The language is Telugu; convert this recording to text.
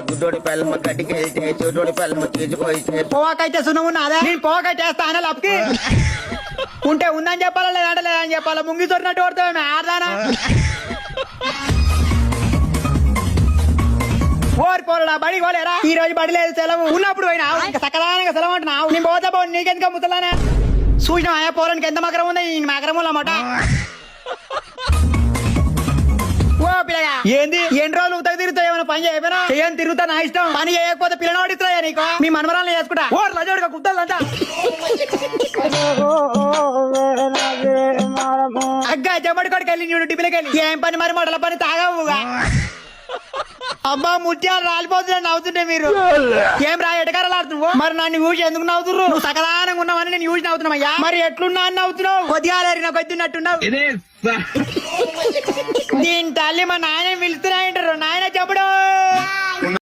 గుడ్డోడి పిల్లమ్మ గడ్డికి వెళ్తే చోటోడి పిల్లమ్మ తీసుకొయితే పోవాకైతే సున్నము ఉన్నదా నేను పోవాకైతే అనే లప్కి ఉంటే ఉందని చెప్పాలా లేదంటే లేదని చెప్పాలా ముంగి తొరినట్టు కొడతామే ఆడదానా ఓరి పోరా బడి పోలేరా ఈ రోజు బడి లేదు సెలవు ఉన్నప్పుడు పోయినా ఇంకా సకదానంగా సెలవు అంటున్నావు నేను పోతా పో నీకెందుకు ముద్దలానే చూసిన పోరానికి ఎంత మకరం ఉంది ఈ మకరం అన్నమాట ఓ పిల్లగా ఏంది ఎన్ని రోజులు ఉతక తిరుగుతావు ఏమైనా పని చేయకపోయినా ఏం తిరుగుతా నా ఇష్టం పని చేయకపోతే పిల్లని పడిస్తాయా నీకు మీ మనవరాలను చేసుకుంటా ఓ లజోడుగా కుట్టాలంతా అగ్గా జమ్మడి కొడుకు వెళ్ళి చూడు టిపిలకి వెళ్ళి ఏం పని మరి మొదల పని తాగవుగా అబ్బా ముత్యాలు రాలిపోతున్నా నవ్వుతుంటే మీరు ఏం రా ఎటకారాలు ఆడుతున్నావు మరి నన్ను యూజ్ ఎందుకు నవ్వుతున్నారు నువ్వు సకదానంగా ఉన్నావని నేను యూజ్ నవ్వుతున్నావయ్యా మరి ఎట్లున్నా అని నవ్వుతున్నావు కొద్దిగా నాకు వద్దున్నట్టున్నావు దీని తల్లి మా నాయన పిలుస్తున్నాయంటారు నాయన చెప్పడు